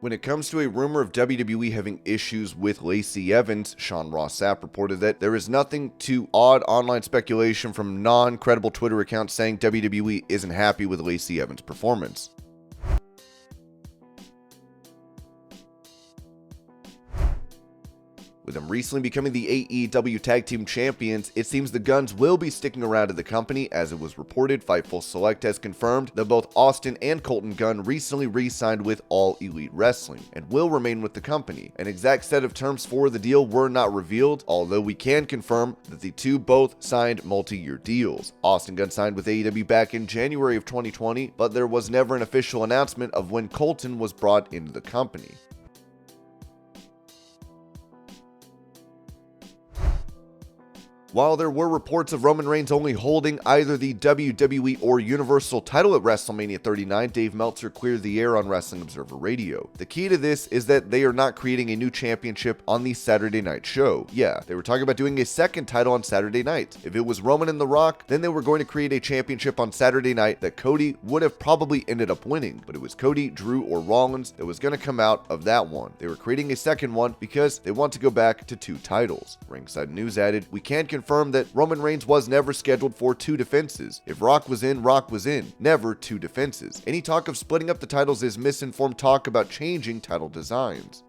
When it comes to a rumor of WWE having issues with Lacey Evans, Sean Ross Sapp reported that there is nothing to odd online speculation from non-credible Twitter accounts saying WWE isn't happy with Lacey Evans' performance. With them recently becoming the AEW Tag Team Champions, it seems the Guns will be sticking around at the company. As it was reported, Fightful Select has confirmed that both Austin and Colton Gunn recently re-signed with All Elite Wrestling and will remain with the company. An exact set of terms for the deal were not revealed, although we can confirm that the two both signed multi-year deals. Austin Gunn signed with AEW back in January of 2020, but there was never an official announcement of when Colton was brought into the company. While there were reports of Roman Reigns only holding either the WWE or Universal title at WrestleMania 39, Dave Meltzer cleared the air on Wrestling Observer Radio. The key to this is that they are not creating a new championship on the Saturday night show. Yeah, they were talking about doing a second title on Saturday night. If it was Roman and The Rock, then they were going to create a championship on Saturday night that Cody would have probably ended up winning, but it was Cody, Drew, or Rollins that was going to come out of that one. They were creating a second one because they want to go back to two titles. Ringside News added, "We can confirm that Roman Reigns was never scheduled for two defenses. If Rock was in, Rock was in. Never two defenses. Any talk of splitting up the titles is misinformed talk about changing title designs."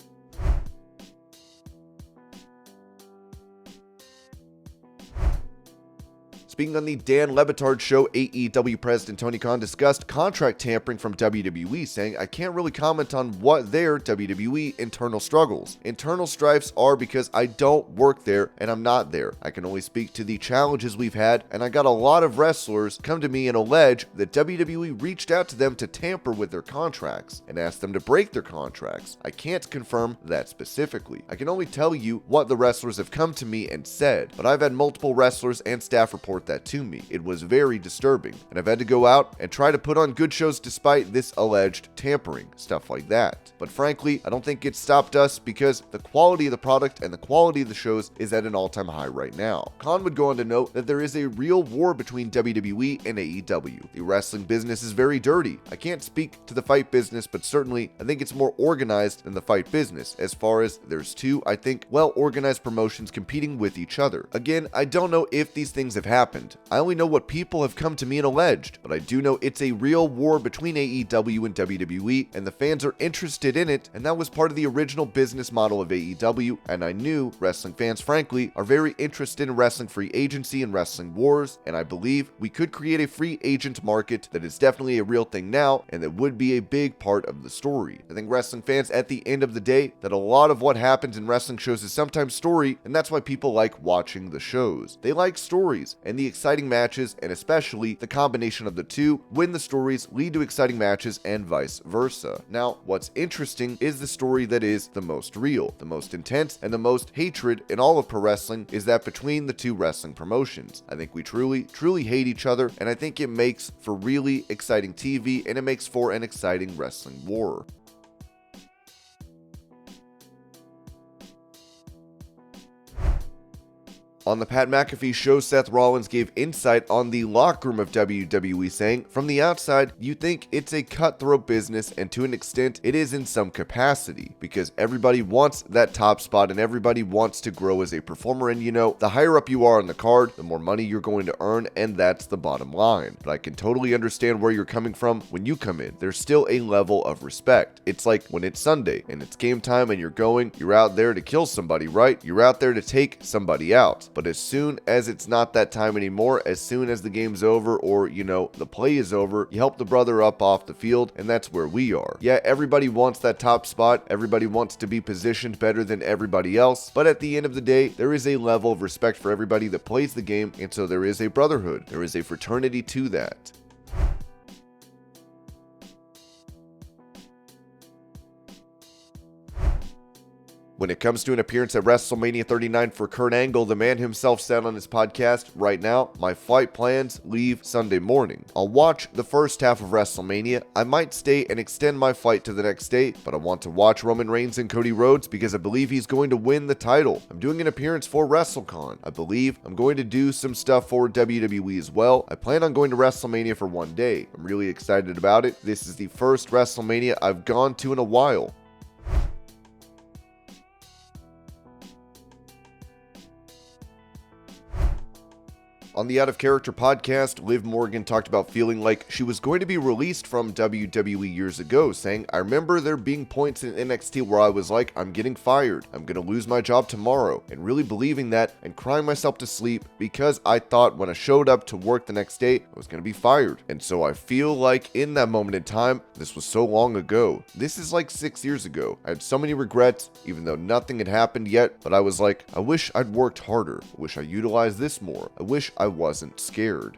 Speaking on the Dan Le Batard show, AEW President Tony Khan discussed contract tampering from WWE, saying, "I can't really comment on what their WWE internal struggles. Internal strifes are because I don't work there and I'm not there. I can only speak to the challenges we've had, and I got a lot of wrestlers come to me and allege that WWE reached out to them to tamper with their contracts and asked them to break their contracts. I can't confirm that specifically. I can only tell you what the wrestlers have come to me and said, but I've had multiple wrestlers and staff report that to me. It was very disturbing, and I've had to go out and try to put on good shows despite this alleged tampering," stuff like that. But frankly, I don't think it stopped us because the quality of the product and the quality of the shows is at an all-time high right now. Khan would go on to note that there is a real war between WWE and AEW. The wrestling business is very dirty. I can't speak to the fight business, but certainly I think it's more organized than the fight business. As far as there's two, I think, well-organized promotions competing with each other. Again, I don't know if these things have happened. I only know what people have come to me and alleged, but I do know it's a real war between AEW and WWE, and the fans are interested in it, and that was part of the original business model of AEW, and I knew wrestling fans, frankly, are very interested in wrestling free agency and wrestling wars, and I believe we could create a free agent market that is definitely a real thing now, and that would be a big part of the story. I think wrestling fans, at the end of the day, that a lot of what happens in wrestling shows is sometimes story, and that's why people like watching the shows. They like stories, and the exciting matches, and especially the combination of the two, when the stories lead to exciting matches and vice versa. Now, what's interesting is the story that is the most real, the most intense, and the most hatred in all of pro wrestling is that between the two wrestling promotions. I think we truly hate each other, and I think it makes for really exciting TV, and it makes for an exciting wrestling war. On the Pat McAfee show, Seth Rollins gave insight on the locker room of WWE, saying, "From the outside, you think it's a cutthroat business, and to an extent, it is in some capacity, because everybody wants that top spot and everybody wants to grow as a performer, and you know, the higher up you are on the card, the more money you're going to earn, and that's the bottom line. But I can totally understand where you're coming from when you come in. There's still a level of respect. It's like when it's Sunday, and it's game time, and you're out there to kill somebody, right? You're out there to take somebody out. But as soon as it's not that time anymore, as soon as the game's over or, the play is over, you help the brother up off the field, and that's where we are. Yeah, everybody wants that top spot. Everybody wants to be positioned better than everybody else. But at the end of the day, there is a level of respect for everybody that plays the game, and so there is a brotherhood. There is a fraternity to that. When it comes to an appearance at WrestleMania 39 for Kurt Angle, the man himself said on his podcast, "Right now, my flight plans leave Sunday morning. I'll watch the first half of WrestleMania. I might stay and extend my flight to the next day, but I want to watch Roman Reigns and Cody Rhodes because I believe he's going to win the title. I'm doing an appearance for WrestleCon. I believe I'm going to do some stuff for WWE as well. I plan on going to WrestleMania for one day. I'm really excited about it. This is the first WrestleMania I've gone to in a while." On the Out of Character podcast, Liv Morgan talked about feeling like she was going to be released from WWE years ago, saying, I remember there being points in NXT where I was like, I'm getting fired, I'm gonna lose my job tomorrow, and really believing that and crying myself to sleep because I thought when I showed up to work the next day, I was gonna be fired. And so I feel like in that moment in time, this was so long ago. This is like 6 years ago. I had so many regrets, even though nothing had happened yet, but I was like, I wish I'd worked harder. I wish I utilized this more. I wish I wasn't scared.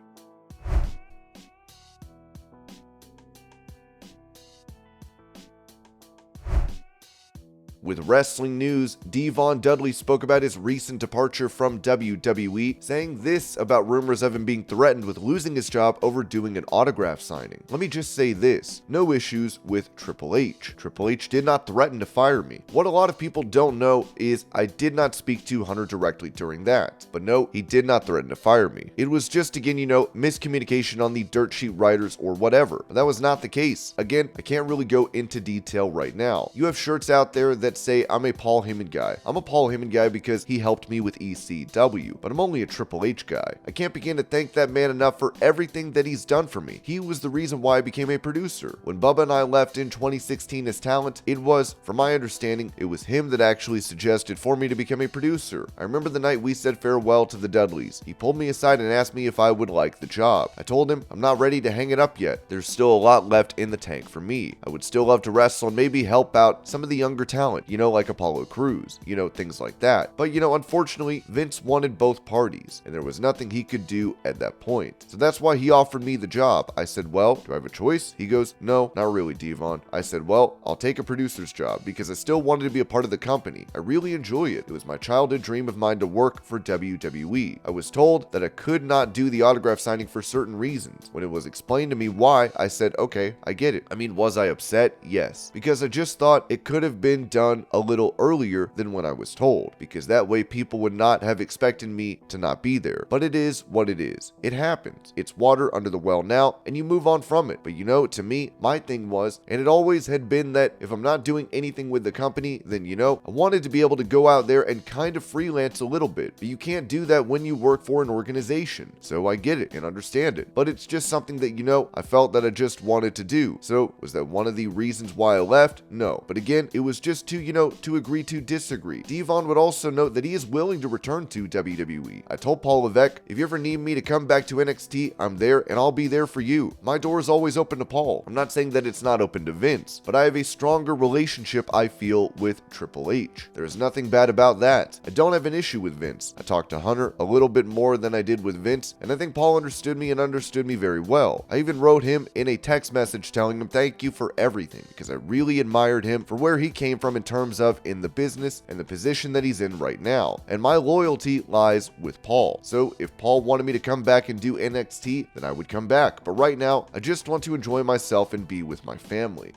With wrestling news, Devon Dudley spoke about his recent departure from WWE, saying this about rumors of him being threatened with losing his job over doing an autograph signing. Let me just say this, no issues with Triple H. Triple H did not threaten to fire me. What a lot of people don't know is I did not speak to Hunter directly during that. But no, he did not threaten to fire me. It was just, again, miscommunication on the dirt sheet writers or whatever. But that was not the case. Again, I can't really go into detail right now. You have shirts out there that say I'm a Paul Heyman guy. I'm a Paul Heyman guy because he helped me with ECW, but I'm only a Triple H guy. I can't begin to thank that man enough for everything that he's done for me. He was the reason why I became a producer. When Bubba and I left in 2016 as talent, it was, from my understanding, it was him that actually suggested for me to become a producer. I remember the night we said farewell to the Dudleys. He pulled me aside and asked me if I would like the job. I told him I'm not ready to hang it up yet. There's still a lot left in the tank for me. I would still love to wrestle and maybe help out some of the younger talent, like Apollo Crews, things like that. But, unfortunately, Vince wanted both parties, and there was nothing he could do at that point. So that's why he offered me the job. I said, well, do I have a choice? He goes, no, not really, Devon. I said, well, I'll take a producer's job because I still wanted to be a part of the company. I really enjoy it. It was my childhood dream of mine to work for WWE. I was told that I could not do the autograph signing for certain reasons. When it was explained to me why, I said, okay, I get it. I mean, was I upset? Yes. Because I just thought it could have been done a little earlier than when I was told, because that way people would not have expected me to not be there. But it is what it is. It happens. It's water under the well now, and you move on from it. But to me, my thing was, and it always had been that if I'm not doing anything with the company, then I wanted to be able to go out there and kind of freelance a little bit. But you can't do that when you work for an organization. So I get it and understand it. But it's just something that, I felt that I just wanted to do. So was that one of the reasons why I left? No. But again, it was just to agree to disagree. Devon would also note that he is willing to return to WWE. I told Paul Levesque, if you ever need me to come back to NXT, I'm there and I'll be there for you. My door is always open to Paul. I'm not saying that it's not open to Vince, but I have a stronger relationship, I feel, with Triple H. There is nothing bad about that. I don't have an issue with Vince. I talked to Hunter a little bit more than I did with Vince, and I think Paul understood me and understood me very well. I even wrote him in a text message telling him thank you for everything, because I really admired him for where he came from in terms of in the business and the position that he's in right now. And my loyalty lies with Paul. So if Paul wanted me to come back and do NXT, then I would come back. But right now, I just want to enjoy myself and be with my family.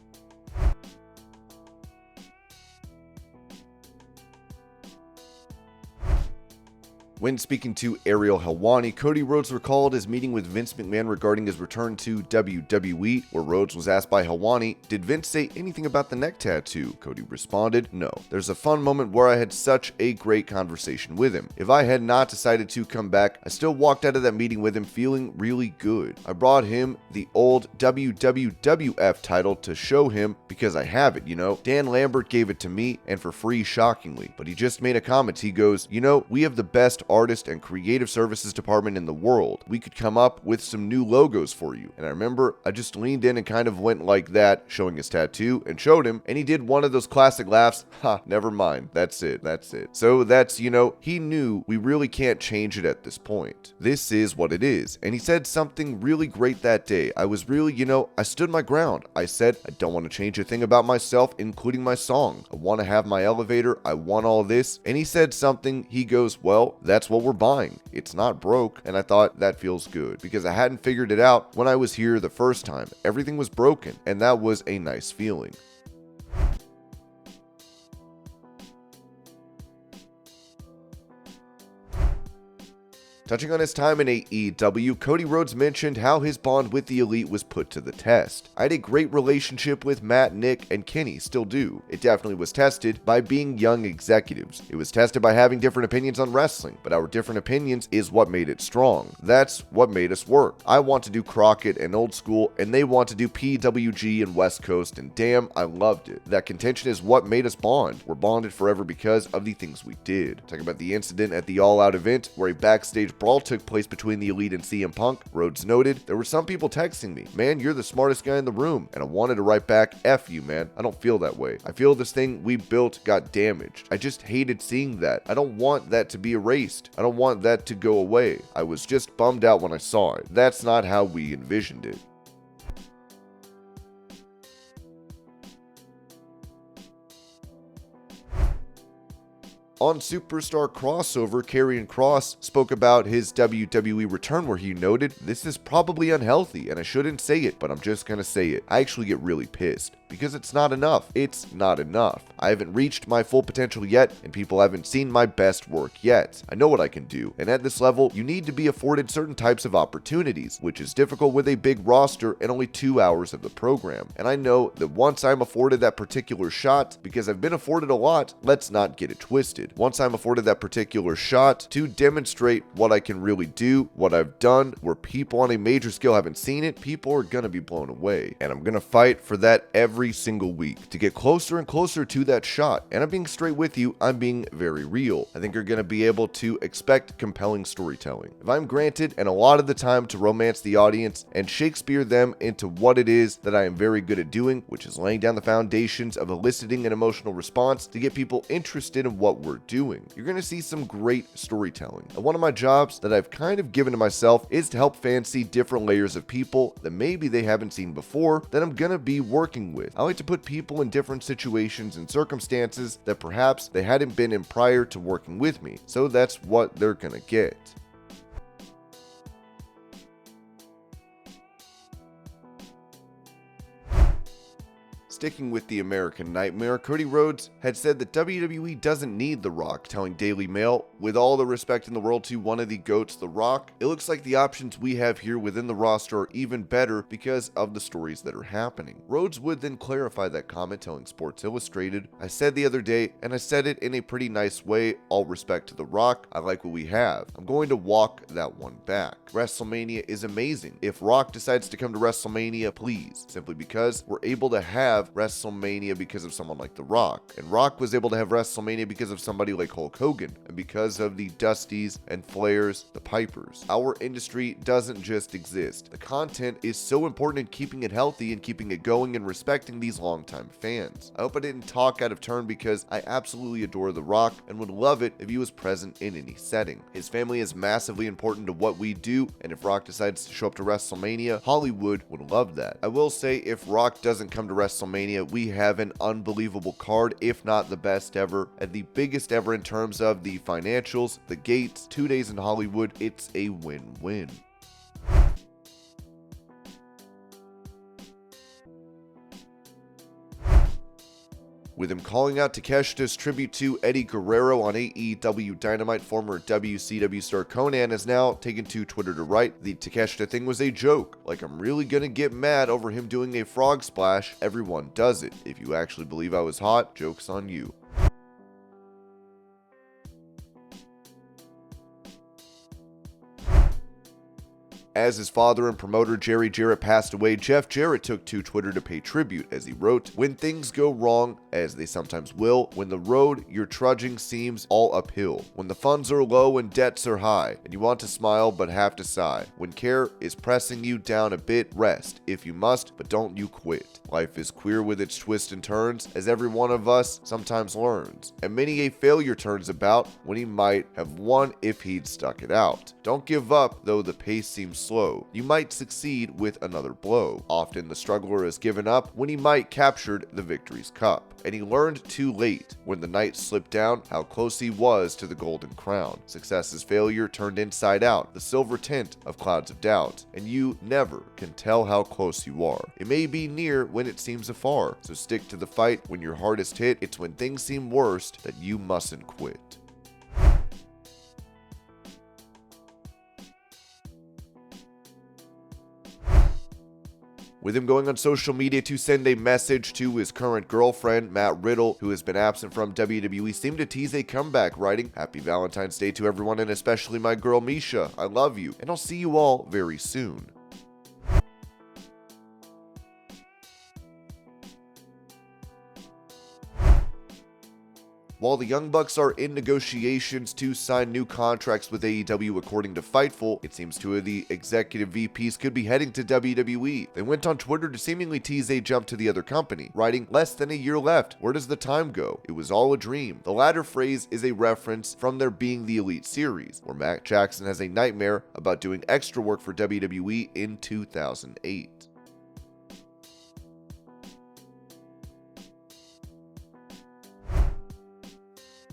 When speaking to Ariel Helwani, Cody Rhodes recalled his meeting with Vince McMahon regarding his return to WWE, where Rhodes was asked by Helwani, did Vince say anything about the neck tattoo? Cody responded, no. There's a fun moment where I had such a great conversation with him. If I had not decided to come back, I still walked out of that meeting with him feeling really good. I brought him the old WWF title to show him because I have it, Dan Lambert gave it to me and for free, shockingly, but he just made a comment. He goes, we have the best artist and creative services department in the world. We could come up with some new logos for you. And I remember I just leaned in and kind of went like that, showing his tattoo, and showed him, and he did one of those classic laughs. Ha, never mind. That's it. So that's, he knew we really can't change it at this point. This is what it is. And he said something really great that day. I was really, I stood my ground. I said, I don't want to change a thing about myself, including my song. I want to have my elevator. I want all this. And he said something. He goes, well, that's what we're buying. It's not broke. And I thought that feels good because I hadn't figured it out when I was here the first time. Everything was broken, and that was a nice feeling. Touching on his time in AEW, Cody Rhodes mentioned how his bond with the Elite was put to the test. I had a great relationship with Matt, Nick, and Kenny, still do. It definitely was tested by being young executives. It was tested by having different opinions on wrestling, but our different opinions is what made it strong. That's what made us work. I want to do Crockett and Old School, and they want to do PWG and West Coast, and damn, I loved it. That contention is what made us bond. We're bonded forever because of the things we did. Talking about the incident at the All Out event where a backstage brawl took place between the Elite and CM Punk, Rhodes noted, there were some people texting me, man, you're the smartest guy in the room, and I wanted to write back, F you, man. I don't feel that way. I feel this thing we built got damaged. I just hated seeing that. I don't want that to be erased. I don't want that to go away. I was just bummed out when I saw it. That's not how we envisioned it. On Superstar Crossover, Karrion Kross spoke about his WWE return where he noted, this is probably unhealthy and I shouldn't say it, but I'm just gonna say it. I actually get really pissed because it's not enough. It's not enough. I haven't reached my full potential yet and people haven't seen my best work yet. I know what I can do, and at this level, you need to be afforded certain types of opportunities, which is difficult with a big roster and only 2 hours of the program. And I know that once I'm afforded that particular shot, because I've been afforded a lot, let's not get it twisted. Once I'm afforded that particular shot to demonstrate what I can really do, what I've done, where people on a major scale haven't seen it, people are gonna be blown away. And I'm gonna fight for that every single week to get closer and closer to that shot. And I'm being straight with you, I'm being very real. I think you're gonna be able to expect compelling storytelling. If I'm granted, and a lot of the time, to romance the audience and Shakespeare them into what it is that I am very good at doing, which is laying down the foundations of eliciting an emotional response to get people interested in what we're doing, you're going to see some great storytelling. And one of my jobs that I've kind of given to myself is to help fans see different layers of people that maybe they haven't seen before that I'm going to be working with. I like to put people in different situations and circumstances that perhaps they hadn't been in prior to working with me. So that's what they're going to get. Sticking with the American Nightmare, Cody Rhodes had said that WWE doesn't need The Rock, telling Daily Mail, with all the respect in the world to one of the GOATs, The Rock, it looks like the options we have here within the roster are even better because of the stories that are happening. Rhodes would then clarify that comment, telling Sports Illustrated, I said the other day, and I said it in a pretty nice way, all respect to The Rock, I like what we have. I'm going to walk that one back. WrestleMania is amazing. If Rock decides to come to WrestleMania, please, simply because we're able to have WrestleMania because of someone like The Rock. And Rock was able to have WrestleMania because of somebody like Hulk Hogan, and because of the Dustys and Flairs, the Pipers. Our industry doesn't just exist. The content is so important in keeping it healthy and keeping it going and respecting these longtime fans. I hope I didn't talk out of turn because I absolutely adore The Rock and would love it if he was present in any setting. His family is massively important to what we do, and if Rock decides to show up to WrestleMania, Hollywood would love that. I will say, if Rock doesn't come to WrestleMania, we have an unbelievable card, if not the best ever, and the biggest ever in terms of the financials, the gates, 2 days in Hollywood. It's a win-win. With him calling out Takeshita's tribute to Eddie Guerrero on AEW Dynamite, former WCW star Konnan has now taken to Twitter to write, the Takeshita thing was a joke. Like, I'm really gonna get mad over him doing a frog splash. Everyone does it. If you actually believe I was hot, joke's on you. As his father and promoter Jerry Jarrett passed away, Jeff Jarrett took to Twitter to pay tribute as he wrote, when things go wrong, as they sometimes will, when the road you're trudging seems all uphill, when the funds are low and debts are high, and you want to smile but have to sigh, when care is pressing you down a bit, rest, if you must, but don't you quit. Life is queer with its twists and turns, as every one of us sometimes learns, and many a failure turns about when he might have won if he'd stuck it out. Don't give up, though the pace seems slow. You might succeed with another blow. Often the struggler has given up when he might captured the victory's cup. And he learned too late, when the night slipped down, how close he was to the golden crown. Success is failure turned inside out, the silver tint of clouds of doubt, and you never can tell how close you are. It may be near when it seems afar, so stick to the fight when you're hardest hit. It's when things seem worst that you mustn't quit. with him going on social media to send a message to his current girlfriend, Matt Riddle, who has been absent from WWE, seemed to tease a comeback, writing, "Happy Valentine's Day to everyone and especially my girl Misha. I love you, and I'll see you all very soon." While the Young Bucks are in negotiations to sign new contracts with AEW according to Fightful, it seems two of the executive VPs could be heading to WWE. They went on Twitter to seemingly tease a jump to the other company, writing, "Less than a year left. Where does the time go? It was all a dream." The latter phrase is a reference from their Being the Elite series, where Matt Jackson has a nightmare about doing extra work for WWE in 2008.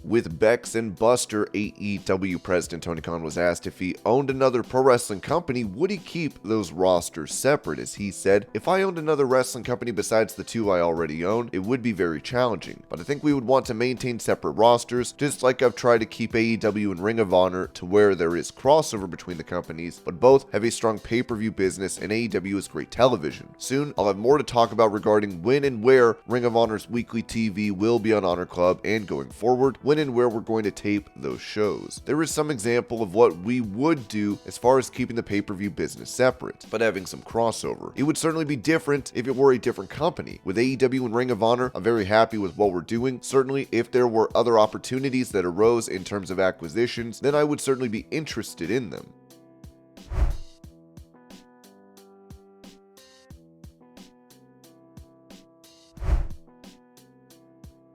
With Bex and Buster, AEW President Tony Khan was asked if he owned another pro wrestling company, would he keep those rosters separate? As he said, "If I owned another wrestling company besides the two I already own, it would be very challenging. But I think we would want to maintain separate rosters, just like I've tried to keep AEW and Ring of Honor to where there is crossover between the companies, but both have a strong pay-per-view business and AEW is great television. Soon, I'll have more to talk about regarding when and where Ring of Honor's weekly TV will be on Honor Club and going forward, when and where we're going to tape those shows. There is some example of what we would do as far as keeping the pay-per-view business separate, but having some crossover. It would certainly be different if it were a different company. With AEW and Ring of Honor, I'm very happy with what we're doing. Certainly, if there were other opportunities that arose in terms of acquisitions, then I would certainly be interested in them."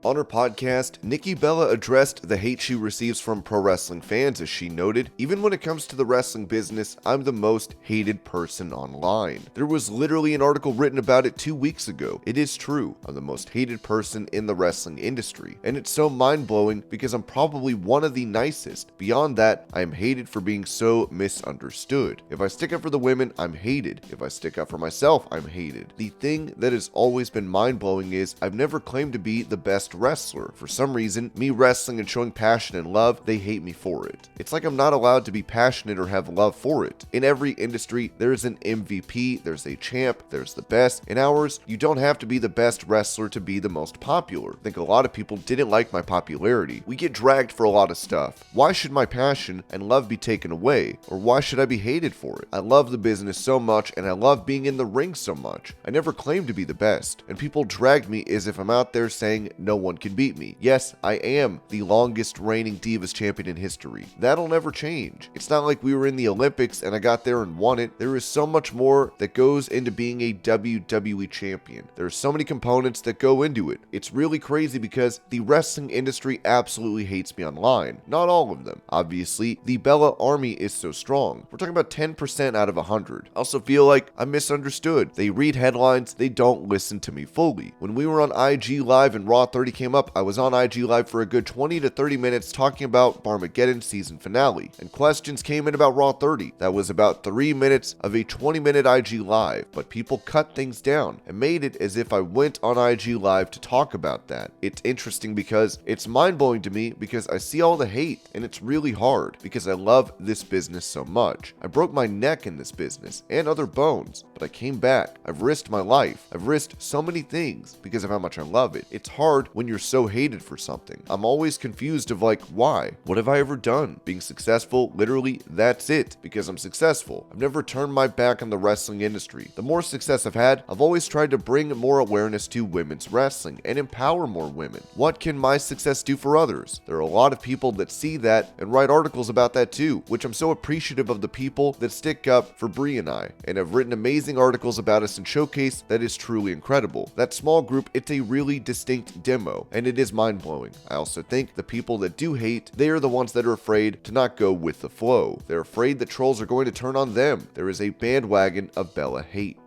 On her podcast, Nikki Bella addressed the hate she receives from pro wrestling fans as she noted, "Even when it comes to the wrestling business, I'm the most hated person online. There was literally an article written about it 2 weeks ago. It is true. I'm the most hated person in the wrestling industry. And it's so mind-blowing because I'm probably one of the nicest. Beyond that, I am hated for being so misunderstood. If I stick up for the women, I'm hated. If I stick up for myself, I'm hated. The thing that has always been mind-blowing is I've never claimed to be the best wrestler. For some reason, me wrestling and showing passion and love, they hate me for it. It's like I'm not allowed to be passionate or have love for it. In every industry, there's an MVP, there's a champ, there's the best. In ours, you don't have to be the best wrestler to be the most popular. I think a lot of people didn't like my popularity. We get dragged for a lot of stuff. Why should my passion and love be taken away? Or why should I be hated for it? I love the business so much and I love being in the ring so much. I never claimed to be the best. And people dragged me as if I'm out there saying no one can beat me. Yes, I am the longest reigning Divas champion in history. That'll never change. It's not like we were in the Olympics and I got there and won it. There is so much more that goes into being a WWE champion. There are so many components that go into it. It's really crazy because the wrestling industry absolutely hates me online. Not all of them. Obviously, the Bella army is so strong. We're talking about 10% out of 100. I also feel like I'm misunderstood. They read headlines, they don't listen to me fully. When we were on IG Live and Raw 30 came up, I was on IG Live for a good 20 to 30 minutes talking about Barmageddon season finale, and questions came in about Raw 30. That was about 3 minutes of a 20-minute IG Live, but people cut things down and made it as if I went on IG Live to talk about that. It's interesting because it's mind-blowing to me because I see all the hate, and it's really hard because I love this business so much. I broke my neck in this business and other bones, but I came back. I've risked my life. I've risked so many things because of how much I love it. It's hard when you're so hated for something. I'm always confused of like, why? What have I ever done? Being successful, literally, that's it, because I'm successful. I've never turned my back on the wrestling industry. The more success I've had, I've always tried to bring more awareness to women's wrestling and empower more women. What can my success do for others? There are a lot of people that see that and write articles about that too, which I'm so appreciative of the people that stick up for Brie and I, and have written amazing articles about us and showcase that is truly incredible. That small group, it's a really distinct demo, and it is mind-blowing. I also think the people that do hate, they are the ones that are afraid to not go with the flow. They're afraid that trolls are going to turn on them. There is a bandwagon of Bella hate.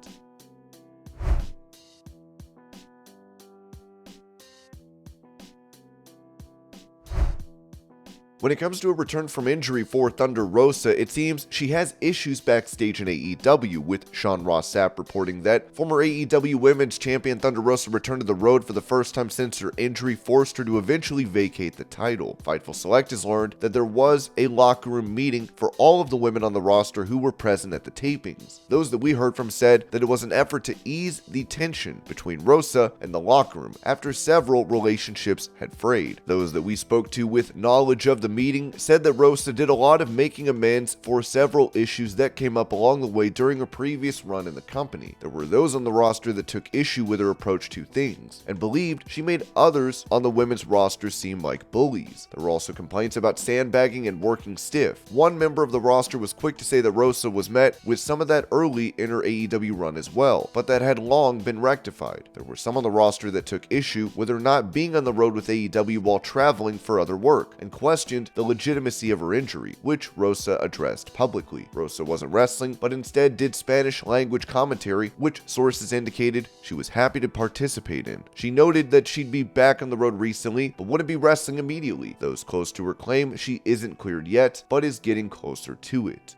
When it comes to a return from injury for Thunder Rosa, it seems she has issues backstage in AEW, with Sean Ross Sapp reporting that former AEW Women's Champion Thunder Rosa returned to the road for the first time since her injury forced her to eventually vacate the title. Fightful Select has learned that there was a locker room meeting for all of the women on the roster who were present at the tapings. Those that we heard from said that it was an effort to ease the tension between Rosa and the locker room after several relationships had frayed. Those that we spoke to with knowledge of the meeting said that Rosa did a lot of making amends for several issues that came up along the way during a previous run in the company. There were those on the roster that took issue with her approach to things and believed she made others on the women's roster seem like bullies. There were also complaints about sandbagging and working stiff. One member of the roster was quick to say that Rosa was met with some of that early in her AEW run as well, but that had long been rectified. There were some on the roster that took issue with her not being on the road with AEW while traveling for other work and questioned the legitimacy of her injury, which Rosa addressed publicly. Rosa wasn't wrestling, but instead did Spanish language commentary, which sources indicated she was happy to participate in. She noted that she'd be back on the road recently, but wouldn't be wrestling immediately. Those close to her claim she isn't cleared yet, but is getting closer to it.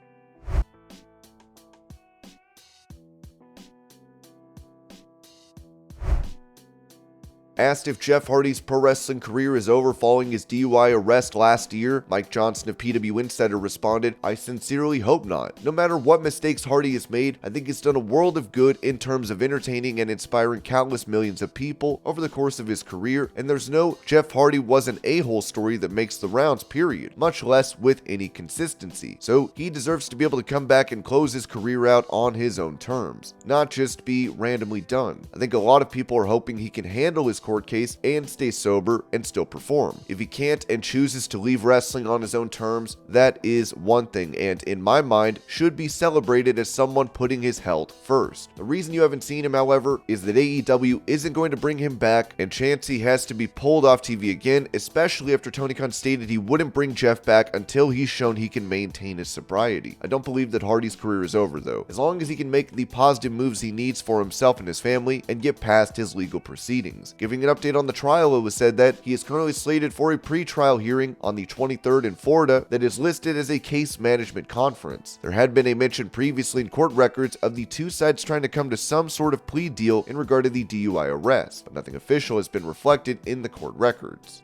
Asked if Jeff Hardy's pro wrestling career is over following his DUI arrest last year, Mike Johnson of PW Insider responded, "I sincerely hope not. No matter what mistakes Hardy has made, I think he's done a world of good in terms of entertaining and inspiring countless millions of people over the course of his career, and there's no Jeff Hardy was an a-hole story that makes the rounds, period, much less with any consistency. So he deserves to be able to come back and close his career out on his own terms, not just be randomly done. I think a lot of people are hoping he can handle his court case and stay sober and still perform. If he can't and chooses to leave wrestling on his own terms, that is one thing, and in my mind should be celebrated as someone putting his health first. The reason you haven't seen him, however, is that AEW isn't going to bring him back, and chance he has to be pulled off TV again, especially after Tony Khan stated he wouldn't bring Jeff back until he's shown he can maintain his sobriety. I don't believe that Hardy's career is over though, as long as he can make the positive moves he needs for himself and his family and get past his legal proceedings. Giving an update on the trial, it was said that he is currently slated for a pre-trial hearing on the 23rd in Florida that is listed as a case management conference. There had been a mention previously in court records of the two sides trying to come to some sort of plea deal in regard to the DUI arrest, but nothing official has been reflected in the court records.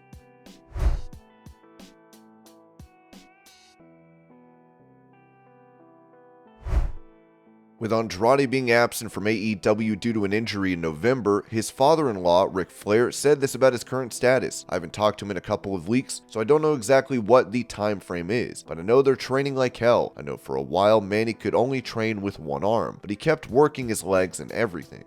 With Andrade being absent from AEW due to an injury in November, his father-in-law, Ric Flair, said this about his current status. "I haven't talked to him in a couple of weeks, so I don't know exactly what the time frame is, but I know they're training like hell. I know for a while Manny could only train with one arm, but he kept working his legs and everything."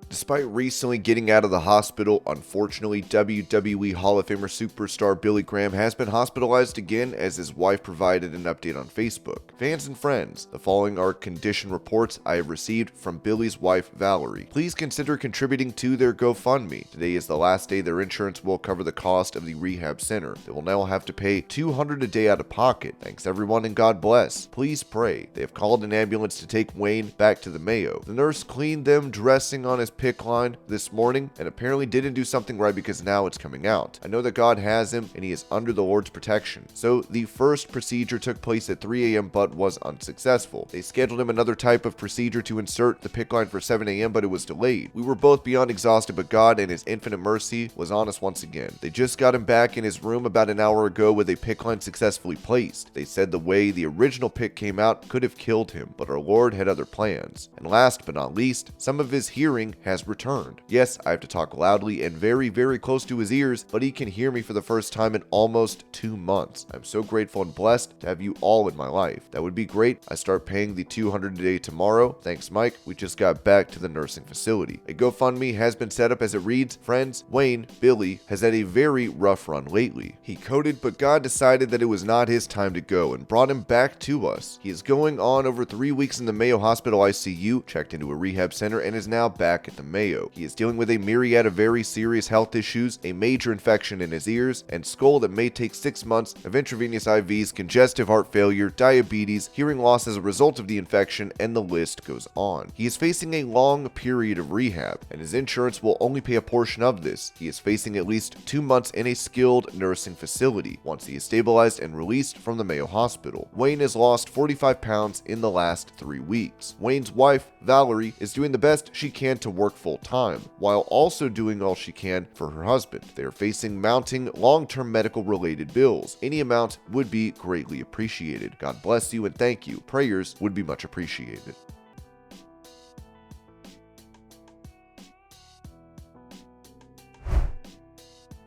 Despite recently getting out of the hospital, unfortunately, WWE Hall of Famer superstar Billy Graham has been hospitalized again, as his wife provided an update on Facebook. "Fans and friends, the following are condition reports I have received from Billy's wife, Valerie. Please consider contributing to their GoFundMe. Today is the last day their insurance will cover the cost of the rehab center. They will now have to pay $200 a day out of pocket. Thanks everyone and God bless. Please pray." They have called an ambulance to take Wayne back to the Mayo. The nurse cleaned them dressing on his pick line this morning and apparently didn't do something right because now it's coming out. I know that God has him and he is under the Lord's protection. So the first procedure took place at 3 a.m. but was unsuccessful. They scheduled him another type of procedure to insert the pick line for 7 a.m. but it was delayed. We were both beyond exhausted, but God in his infinite mercy was on us once again. They just got him back in his room about an hour ago with a pick line successfully placed. They said the way the original pick came out could have killed him, but our Lord had other plans. And last but not least, some of his hearing has returned. Yes, I have to talk loudly and very, very close to his ears, but he can hear me for the first time in almost 2 months. I'm so grateful and blessed to have you all in my life. That would be great. I start paying the $200 a day tomorrow. Thanks, Mike. We just got back to the nursing facility. A GoFundMe has been set up as it reads, "Friends, Wayne, Billy, has had a very rough run lately. He coded, but God decided that it was not his time to go and brought him back to us. He is going on over 3 weeks in the Mayo Hospital ICU, checked into a rehab center, and is now back at the Mayo. He is dealing with a myriad of very serious health issues, a major infection in his ears and skull that may take 6 months of intravenous IVs, congestive heart failure, diabetes, hearing loss as a result of the infection, and the list goes on. He is facing a long period of rehab, and his insurance will only pay a portion of this. He is facing at least 2 months in a skilled nursing facility once he is stabilized and released from the Mayo Hospital. Wayne has lost 45 pounds in the last 3 weeks. Wayne's wife, Valerie, is doing the best she can to work full-time, while also doing all she can for her husband. They are facing mounting long-term medical-related bills. Any amount would be greatly appreciated. God bless you and thank you. Prayers would be much appreciated.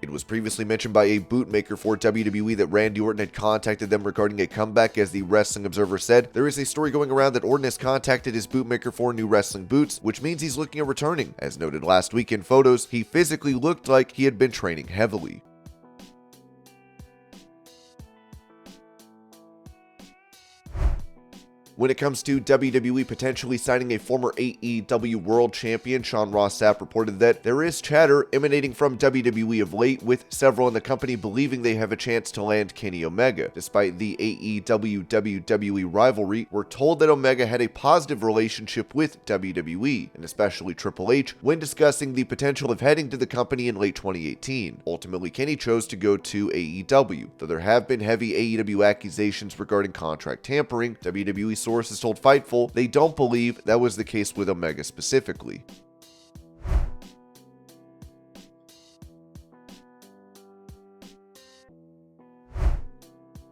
It was previously mentioned by a bootmaker for WWE that Randy Orton had contacted them regarding a comeback. As the Wrestling Observer said, there is a story going around that Orton has contacted his bootmaker for new wrestling boots, which means he's looking at returning. As noted last week in photos, he physically looked like he had been training heavily. When it comes to WWE potentially signing a former AEW World Champion, Sean Ross Sapp reported that there is chatter emanating from WWE of late, with several in the company believing they have a chance to land Kenny Omega. Despite the AEW-WWE rivalry, we're told that Omega had a positive relationship with WWE, and especially Triple H, when discussing the potential of heading to the company in late 2018. Ultimately, Kenny chose to go to AEW. Though there have been heavy AEW accusations regarding contract tampering, WWE sources told Fightful they don't believe that was the case with Omega specifically.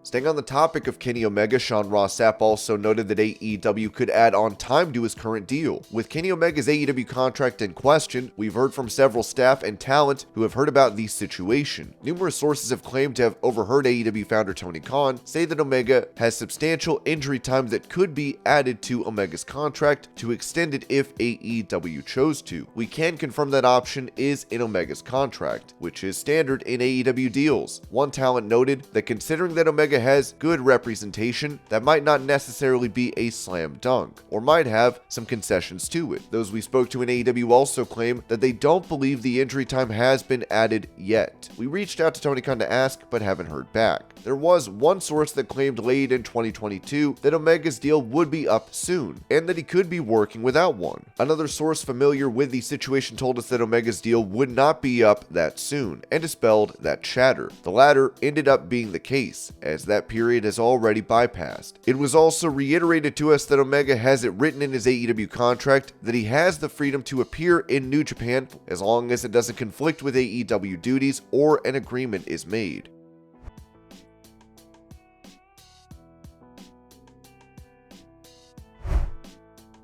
Staying on the topic of Kenny Omega, Sean Ross Sapp also noted that AEW could add on time to his current deal. With Kenny Omega's AEW contract in question, we've heard from several staff and talent who have heard about the situation. Numerous sources have claimed to have overheard AEW founder Tony Khan say that Omega has substantial injury time that could be added to Omega's contract to extend it if AEW chose to. We can confirm that option is in Omega's contract, which is standard in AEW deals. One talent noted that considering that Omega has good representation, that might not necessarily be a slam dunk, or might have some concessions to it. Those we spoke to in AEW also claim that they don't believe the injury time has been added yet. We reached out to Tony Khan to ask, but haven't heard back. There was one source that claimed late in 2022 that Omega's deal would be up soon, and that he could be working without one. Another source familiar with the situation told us that Omega's deal would not be up that soon, and dispelled that chatter. The latter ended up being the case, as that period is already bypassed. It was also reiterated to us that Omega has it written in his AEW contract that he has the freedom to appear in New Japan as long as it doesn't conflict with AEW duties or an agreement is made.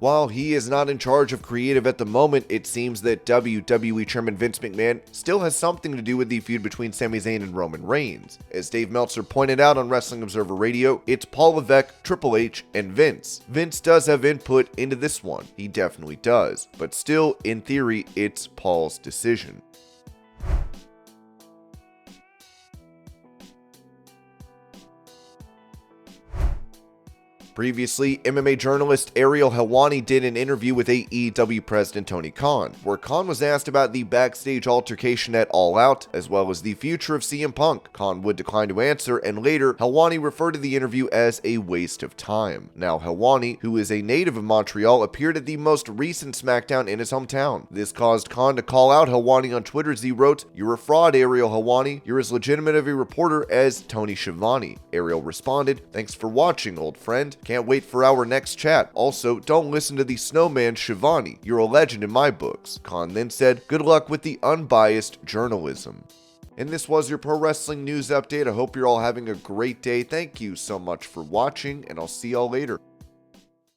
While he is not in charge of creative at the moment, it seems that WWE Chairman Vince McMahon still has something to do with the feud between Sami Zayn and Roman Reigns. As Dave Meltzer pointed out on Wrestling Observer Radio, it's Paul Levesque, Triple H, and Vince. Vince does have input into this one, he definitely does, but still, in theory, it's Paul's decision. Previously, MMA journalist Ariel Helwani did an interview with AEW President Tony Khan, where Khan was asked about the backstage altercation at All Out, as well as the future of CM Punk. Khan would decline to answer, and later, Helwani referred to the interview as a waste of time. Now, Helwani, who is a native of Montreal, appeared at the most recent SmackDown in his hometown. This caused Khan to call out Helwani on Twitter as he wrote, "You're a fraud, Ariel Helwani. You're as legitimate of a reporter as Tony Schiavone." Ariel responded, "Thanks for watching, old friend. Can't wait for our next chat. Also, don't listen to the snowman Shivani. You're a legend in my books." Khan then said, "Good luck with the unbiased journalism." And this was your pro wrestling news update. I hope you're all having a great day. Thank you so much for watching, and I'll see y'all later.